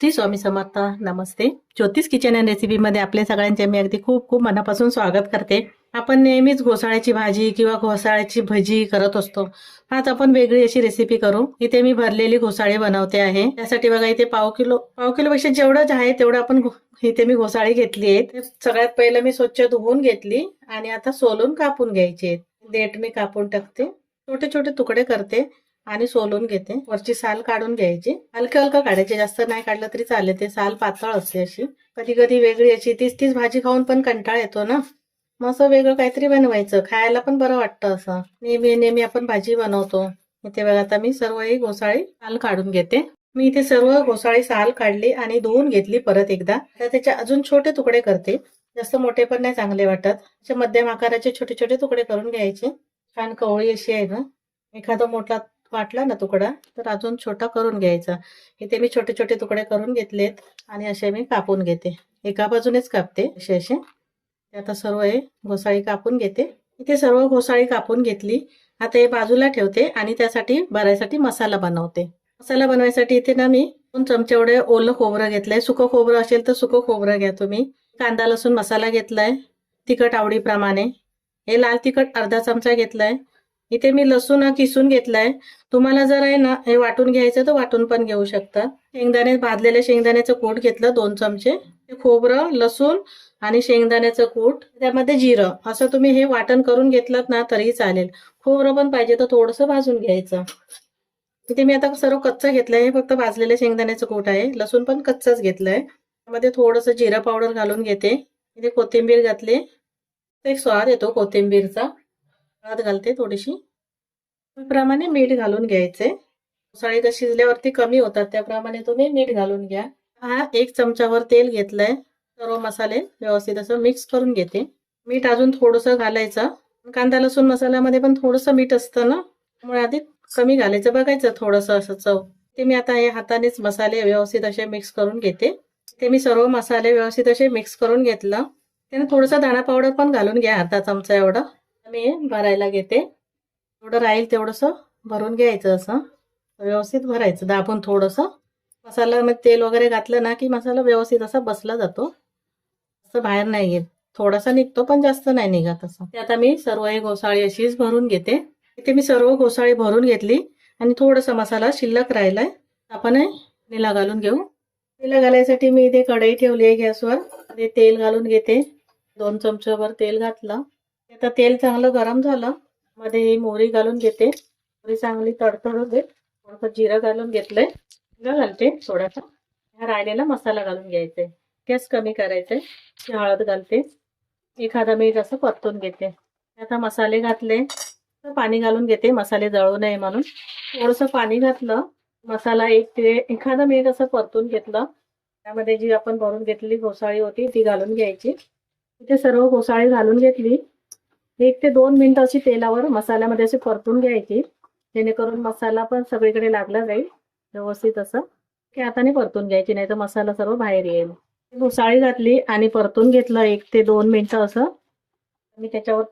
श्री स्वामी समर्थ. नमस्ते. ज्योतिष kitchen and recipe मध्ये आपले सगळ्यांचे मी अगदी खूप खूप मनापासून स्वागत करते. आपण नेहमीच घोसाळ्याची भाजी किंवा घोसाळ्याची भजी करत असतो. आज आपण वेगळी अशी रेसिपी करू. इथे मी भरलेली घोसाळे बनवते आहे. त्यासाठी बघा इथे पाव किलो पेक्षा जेवढं आहे तेवढं आपण इथे मी घोसाळी घेतली आहे. सगळ्यात पहिलं मी स्वच्छ धुवून घेतली आणि आता सोलून कापून घ्यायचे. देठ मी कापून टाकते, छोटे छोटे तुकडे करते आणि सोलून घेते. वरची साल काढून घ्यायची, हलकं हलकं काढायचे, जास्त नाही काढलं तरी चालेल. ते साल पातळ असते अशी. कधी कधी वेगळी अशी तीच भाजी खाऊन पण कंटाळा येतो ना, मग असं वेगळं काहीतरी बनवायचं, खायला पण बरं वाटतं. असं नेहमी आपण भाजी बनवतो. इथे बघा आता मी सर्व ही घोसाळी साल काढून घेते. मी इथे सर्व घोसाळी साल काढली आणि धुवून घेतली परत एकदा. आता त्याचे अजून छोटे तुकडे करते, जास्त मोठे पण नाही चांगले वाटत. असे मध्यम आकाराचे छोटे छोटे तुकडे करून घ्यायचे. छान कवळी अशी आहे ना, एखादा मोठा वाटला ना तुकडा तर अजून छोटा करून घ्यायचा. इथे मी छोटे छोटे तुकडे करून घेतलेत आणि असे मी कापून घेते. एका बाजूनेच कापते असे. आता सर्व हे घोसाळी कापून घेते. इथे सर्व घोसाळी कापून घेतली. आता हे बाजूला ठेवते आणि त्यासाठी भरायसाठी मसाला बनवते. मसाला बनवायसाठी इथे ना मी 2 चमचे एवढे ओलं खोबरं घेतलंय. सुकं खोबरं असेल तर सुकं खोबरं घ्या तुम्ही. कांदा लसूण मसाला घेतलाय, तिखट आवडीप्रमाणे. हे लाल तिखट अर्धा चमचा घेतलाय. इथे मी लसूण किसून घेतलाय. तुम्हाला जर आहे ना हे वाटून घ्यायचं तर वाटून पण घेऊ शकता. शेंगदाणे, भाजलेले शेंगदाण्याचं कूट घेतलं 2 चमचे. खोबरं, लसूण आणि शेंगदाण्याचं कूट, त्यामध्ये जिरं, असं तुम्ही हे वाटण करून घेतलं ना तरीही चालेल. खोबरं पण पाहिजे तर थोडंसं भाजून घ्यायचं. इथे मी आता सर्व कच्चं घेतलंय, हे फक्त भाजलेले शेंगदाण्याचं कूट आहे. लसूण पण कच्चंच घेतलंय. त्यामध्ये थोडंसं जिरा पावडर घालून घेते. इथे कोथिंबीर घातली, एक स्वाद येतो कोथिंबीरचा. हळद घालते थोडीशी. त्याप्रमाणे मीठ घालून घ्यायचे. घोसाळी शिजल्यावरती कमी होतात त्याप्रमाणे तुम्ही मीठ घालून घ्या. हा 1 चमचावर तेल घेतलंय. सर्व मसाले व्यवस्थित असं मिक्स करून घेते. मीठ अजून थोडंसं घालायचं. कांदा लसूण मसाल्यामध्ये पण थोडंसं मीठ असतं ना, त्यामुळे आधी कमी घालायचं, बघायचं थोडंसं असं चव. ते मी आता हे हातानेच मसाले व्यवस्थित असे मिक्स करून घेते. ते मी सर्व मसाले व्यवस्थित असे मिक्स करून घेतलं. त्याने थोडंसं धणा पावडर पण घालून घ्या, अर्धा चमचा एवढं. मी भरायला घेते. थोडं राहील तेवढंसं भरून घ्यायचं, असं व्यवस्थित भरायचं दाबून. थोडंसं मसाल्यामध्ये तेल वगैरे घातलं ना की मसाला व्यवस्थित असा बसला जातो, असं बाहेर नाही येत. थोडासा निघतो पण जास्त नाही निघत असं. ते आता मी सर्व हे घोसाळी अशीच भरून घेते. इथे मी सर्व घोसाळी भरून घेतली आणि थोडासा मसाला शिल्लक राहिलाय, आपण निला घालून घेऊ. निला घालायसाठी मी इथे कढई ठेवली आहे गॅसवर. ते तेल घालून घेते. 2 चमच्यावर तेल घातलं. आता तेल चांगलं गरम झालं, मध्ये ही मोहरी घालून घेते. मोहरी चांगली तडतडू दे. थोडंसं जिरं घालून घेतलंय, घालते थोडासा. हा राहिलेला मसाला घालून घ्यायचा. गॅस कमी करायचंय. हळद घालते, एखादा मीठ असं परतून घेते. आता मसाले घातले तर पाणी घालून घेते, मसाले जळू नये म्हणून. थोडंसं पाणी घातलं. मसाला एखादा मीठ असं परतून घेतलं. त्यामध्ये जी आपण भरून घेतलेली घोसाळी होती ती घालून घ्यायची. इथे सर्व घोसाळी घालून घेतली. 1 ते 2 मिनिटं अशी तेलावर मसाल्यामध्ये अशी परतून घ्यायची, जेणेकरून मसाला पण सगळीकडे लागला जाईल व्यवस्थित. असं की हाताने परतून घ्यायची, नाही तर मसाला सर्व बाहेर येईल. घोसाळी घातली आणि परतून घेतलं 1 ते 2 मिनिटं असं. मी त्याच्यावर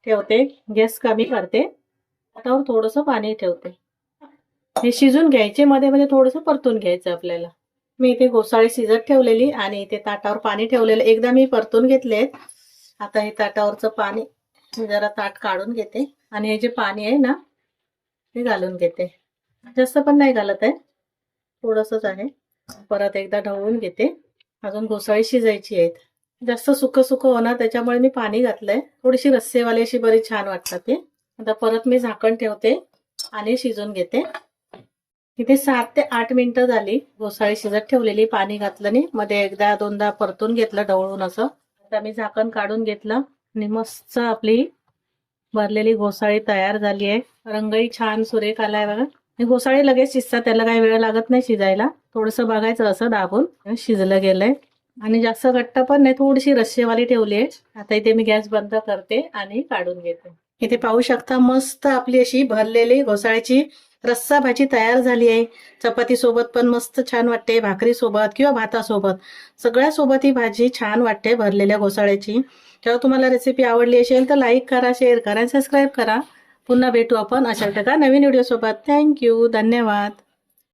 ठेवते, गॅस कमी करते. त्याच्यावर थोडंसं पाणी ठेवते. हे शिजून घ्यायचे, मध्ये मध्ये थोडंसं परतून घ्यायचं आपल्याला. मी इथे घोसाळी शिजत ठेवलेली आणि इथे ताटावर पाणी ठेवलेलं. एकदा मी परतून घेतले. आता हे ताटावरचं पाणी जरा ताट काढून घेते आणि हे जे पाणी आहे ना ते घालून घेते. जास्त पण नाही घालत आहे, थोडंसंच आहे. परत एकदा ढवळून घेते. अजून घोसाळी शिजायची आहेत. जास्त सुकं होणार त्याच्यामुळे मी पाणी घातलंय. थोडीशी रस्सेवाली अशी बरी छान वाटतात ते. आता परत मी झाकण ठेवते आणि शिजून घेते. इथे 7 ते 8 मिनिटं झाली घोसाळी शिजत ठेवलेली. पाणी घातलं नाही, मध्ये एकदा दोनदा परतून घेतलं ढवळून असं. आता मी झाकण काढून घेतलं आणि मस्त आपली भरलेली घोसाळी तयार झाली आहे. रंगही छान सुरेख आलाय बघा. घोसाळी लगेच शिजतात, त्याला काही वेळ लागत नाही शिजायला. थोडंसं बघायचं असं दाबून शिजलं गेलंय. आणि जास्त घट्ट पण नाही, थोडीशी रस्सेवाली ठेवली आहे. आता इथे मी गॅस बंद करते आणि काढून घेते. इथे पाहू शकता मस्त आपली अशी भरलेली घोसाळ्याची रस्सा भाजी तयार झाली आहे. चपाती सोबत पण मस्त छान वाटते, भाकरी सोबत किंवा भातासोबत, सगळ्या सोबत ही भाजी छान वाटते भरलेल्या घोसाळ्याची. जेव्हा तुम्हाला रेसिपी आवडली असेल तर लाईक करा, शेअर करा, सबस्क्राईब करा. पुन्हा भेटू आपण अशा एका नवीन व्हिडिओ सोबत. थँक्यू, धन्यवाद.